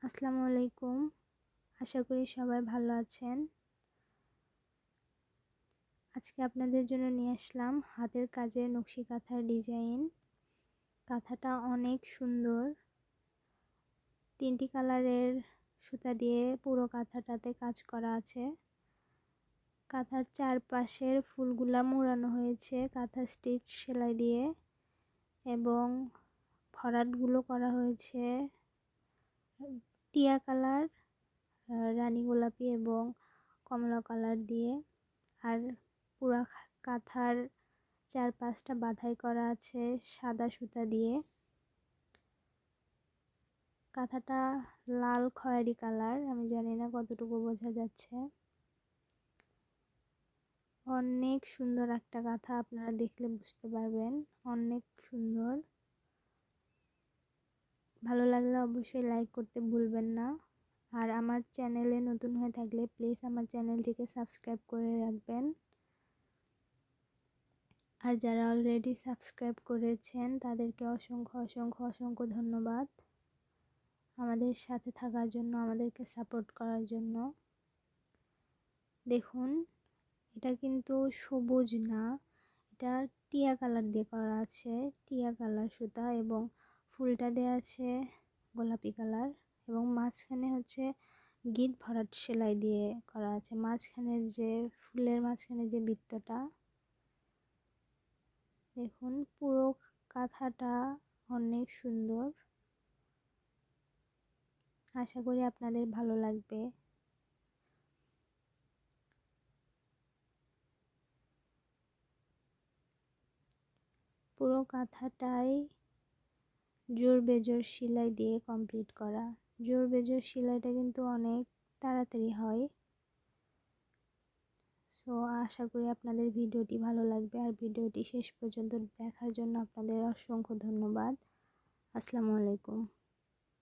আসসালামু আলাইকুম। আশা করি সবাই ভালো আছেন। আজকে আপনাদের জন্য নিয়ে আসলাম হাতের কাজের নকশি কাঁথার ডিজাইন। কাঁথাটা অনেক সুন্দর। 3টি কালারের সুতা দিয়ে পুরো কাঁথাটাতে কাজ করা আছে। কাঁথার চারপাশের ফুলগুলা মোড়ানো হয়েছে কাঁথা স্টিচ সেলাই দিয়ে এবং ভরাটগুলো করা হয়েছে টিয়া কালার, রানী গোলাপি এবং কমলা কালার দিয়ে। আর পুরা কাঁথার চারপাশটা বাঁধাই করা আছে সাদা সুতা দিয়ে। কাঁথাটা লাল খয়েরি কালার, আমি জানি না কতটুকু বোঝা যাচ্ছে। অনেক সুন্দর একটা কাঁথা, আপনারা দেখলে বুঝতে পারবেন অনেক সুন্দর। ভালো লাগলে অবশ্যই লাইক করতে ভুলবেন না। আর আমার চ্যানেলে নতুন হয়ে থাকলে প্লিজ আমার চ্যানেলটিকে সাবস্ক্রাইব করে রাখবেন। আর যারা অলরেডি সাবস্ক্রাইব করেছেন তাদেরকে অসংখ্য অসংখ্য অসংখ্য ধন্যবাদ আমাদের সাথে থাকার জন্য, আমাদেরকে সাপোর্ট করার জন্য। দেখুন, এটা কিন্তু সবুজ না, এটা টিয়া কালার দিয়ে করা আছে, টিয়া কালার সুতা, এবং ফুলটা দেওয়া আছে গোলাপি কালার এবং মাঝখানে হচ্ছে গিট ভরাট সেলাই দিয়ে করা আছে। মাঝখানের যে ফুলের মাঝখানে যে বৃত্তটা, দেখুন পুরো কাঁথাটা অনেক সুন্দর। আশা করি আপনাদের ভালো লাগবে। পুরো কাঁথাটাই জোর বেজোর সেলাই দিয়ে কমপ্লিট করা। জোর বেজোর সেলাইটা কিন্তু অনেক তাড়াতাড়ি হয়। সো আশা করি আপনাদের ভিডিওটি ভালো লাগবে। আর ভিডিওটি শেষ পর্যন্ত দেখার জন্য আপনাদের অসংখ্য ধন্যবাদ। আসসালামু আলাইকুম।